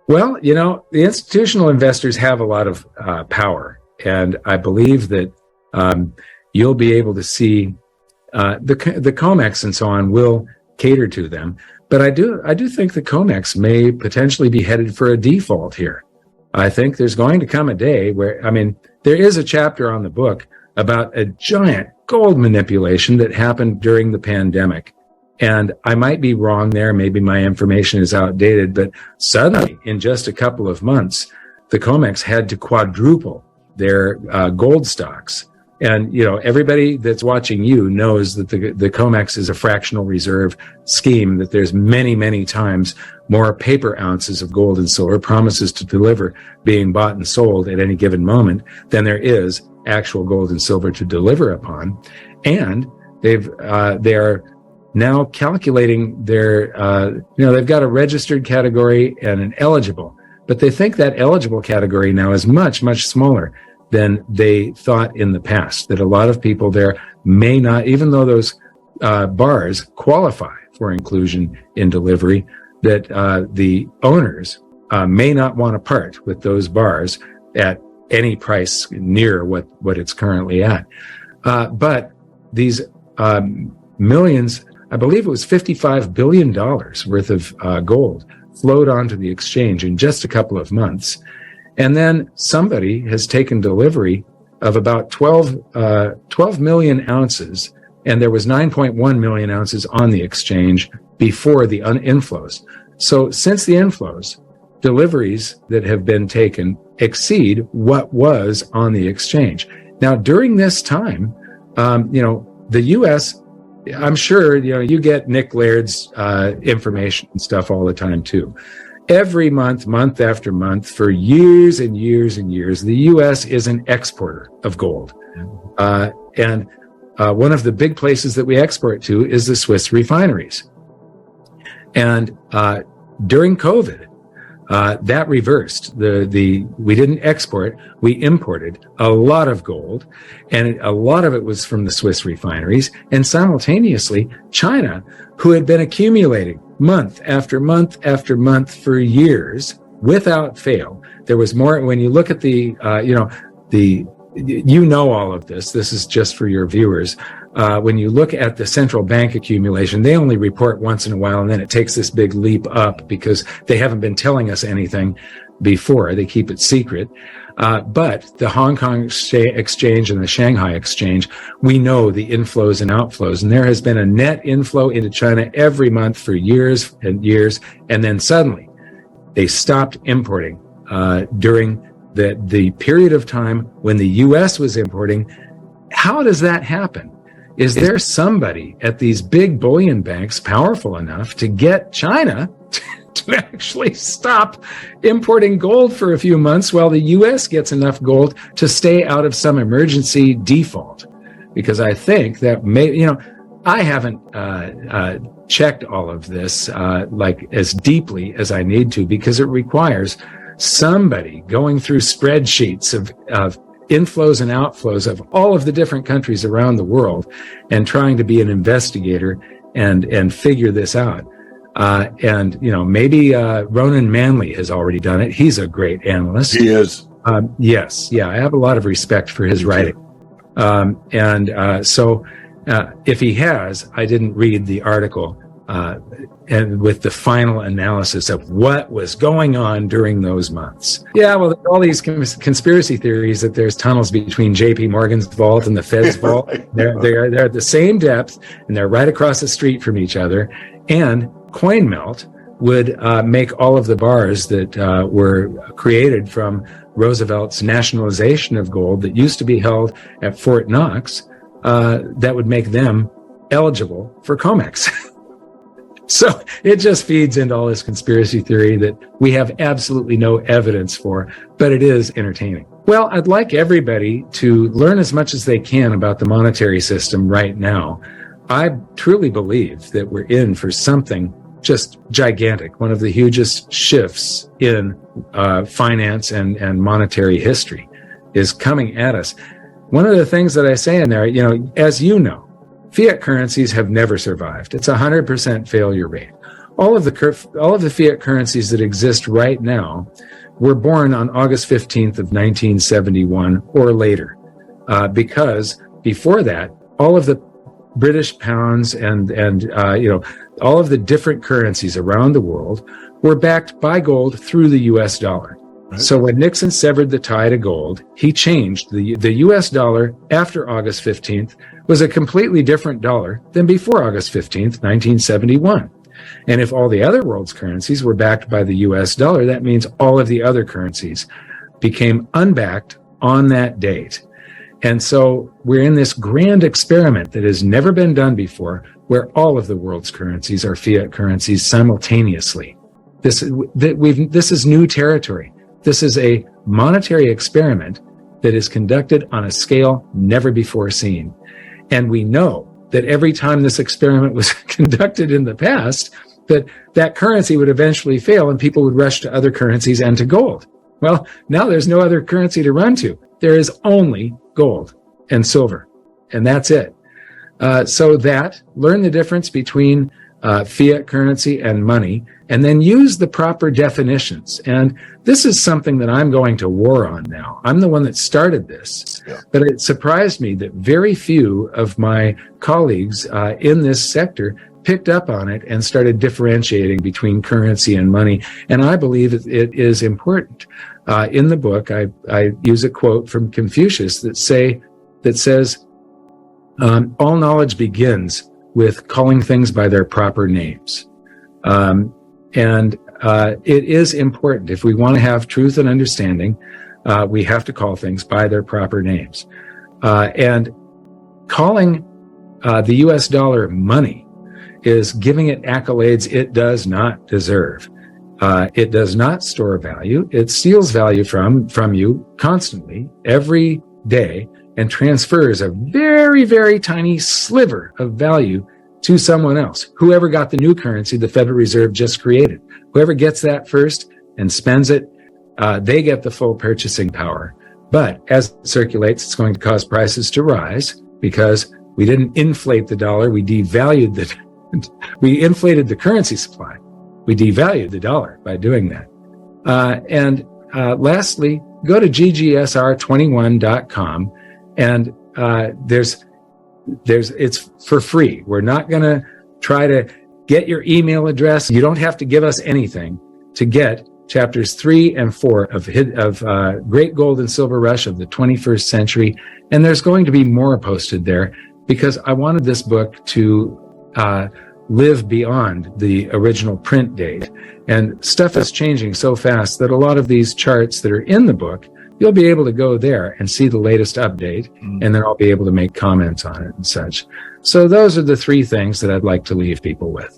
Well, the institutional investors have a lot of power, and I believe that you'll be able to see the COMEX and so on will cater to them. But I do think the COMEX may potentially be headed for a default here. I think there's going to come a day where, there is a chapter on the book about a giant gold manipulation that happened during the pandemic. And I might be wrong there. Maybe my information is outdated, but suddenly in just a couple of months, the COMEX had to quadruple their gold stocks. And, everybody that's watching you knows that the COMEX is a fractional reserve scheme, that there's many, many times more paper ounces of gold and silver, promises to deliver, being bought and sold at any given moment than there is actual gold and silver to deliver upon. And they're now calculating they've got a registered category and an eligible, but they think that eligible category now is much, much smaller than they thought in the past, that a lot of people there may not, even though those bars qualify for inclusion in delivery, that the owners may not want to part with those bars at any price near what it's currently at. But these millions, I believe it was $55 billion worth of gold flowed onto the exchange in just a couple of months. And then somebody has taken delivery of about 12 million ounces, and there was 9.1 million ounces on the exchange before the inflows. So since the inflows, deliveries that have been taken exceed what was on the exchange. Now, during this time, the U.S., I'm sure, you get Nick Laird's information and stuff all the time, too. Every month, month after month, for years and years and years, the U.S. is an exporter of gold. And one of the big places that we export to is the Swiss refineries. And during COVID, that reversed. We didn't export, we imported a lot of gold, and a lot of it was from the Swiss refineries. And simultaneously, China, who had been accumulating month after month after month for years without fail. There was more. When you look at all of this. This is just for your viewers. When you look at the central bank accumulation, they only report once in a while, and then it takes this big leap up because they haven't been telling us anything before. They keep it secret. But the Hong Kong exchange and the Shanghai exchange, we know the inflows and outflows. And there has been a net inflow into China every month for years and years. And then suddenly they stopped importing during the period of time when the U.S. was importing. How does that happen? Is there somebody at these big bullion banks powerful enough to get China to actually stop importing gold for a few months while the U.S. gets enough gold to stay out of some emergency default? Because I think that I haven't checked all of this as deeply as I need to, because it requires somebody going through spreadsheets of inflows and outflows of all of the different countries around the world and trying to be an investigator and figure this out. Maybe Ronan Manley has already done it. He's a great analyst. He is. Yes. Yeah. I have a lot of respect for his writing. So if he has, I didn't read the article and with the final analysis of what was going on during those months. Yeah, well, there's all these conspiracy theories that there's tunnels between J.P. Morgan's vault and the Fed's vault. They're at the same depth, and they're right across the street from each other. And CoinMelt would make all of the bars that were created from Roosevelt's nationalization of gold that used to be held at Fort Knox, that would make them eligible for COMEX. So it just feeds into all this conspiracy theory that we have absolutely no evidence for, but it is entertaining. Well, I'd like everybody to learn as much as they can about the monetary system right now. I truly believe that we're in for something just gigantic, one of the hugest shifts in finance and monetary history is coming at us. One of the things that I say in there, as you know, fiat currencies have never survived. It's 100% failure rate. all of the fiat currencies that exist right now were born on August 15th of 1971 or later, because before that, all of the British pounds and all of the different currencies around the world were backed by gold through the U.S. dollar. Right. So when Nixon severed the tie to gold, he changed the U.S. dollar after August 15th was a completely different dollar than before August 15th, 1971. And if all the other world's currencies were backed by the U.S. dollar, that means all of the other currencies became unbacked on that date. And so we're in this grand experiment that has never been done before, where all of the world's currencies are fiat currencies simultaneously. This is new territory. This is a monetary experiment that is conducted on a scale never before seen. And we know that every time this experiment was conducted in the past, that currency would eventually fail and people would rush to other currencies and to gold. Well, now there's no other currency to run to. There is only gold and silver, and that's it. So learn the difference between fiat currency and money, and then use the proper definitions. And this is something that I'm going to war on now. I'm the one that started this, but it surprised me that very few of my colleagues in this sector picked up on it and started differentiating between currency and money. And I believe it is important. In the book, I use a quote from Confucius that says, all knowledge begins with calling things by their proper names. And it is important. If we want to have truth and understanding, we have to call things by their proper names. And calling the U.S. dollar money is giving it accolades it does not deserve. It does not store value. It steals value from you constantly, every day, and transfers a very, very tiny sliver of value to someone else. Whoever got the new currency the Federal Reserve just created. Whoever gets that first and spends it, they get the full purchasing power. But as it circulates, it's going to cause prices to rise because we didn't inflate the dollar. We we inflated the currency supply. We devalued the dollar by doing that. And lastly, go to ggsr21.com, and it's for free. We're not going to try to get your email address. You don't have to give us anything to get chapters 3 and 4 of Great Gold and Silver Rush of the 21st Century. And there's going to be more posted there because I wanted this book to live beyond the original print date. And stuff is changing so fast that a lot of these charts that are in the book, you'll be able to go there and see the latest update, and then I'll be able to make comments on it and such. So those are the 3 things that I'd like to leave people with.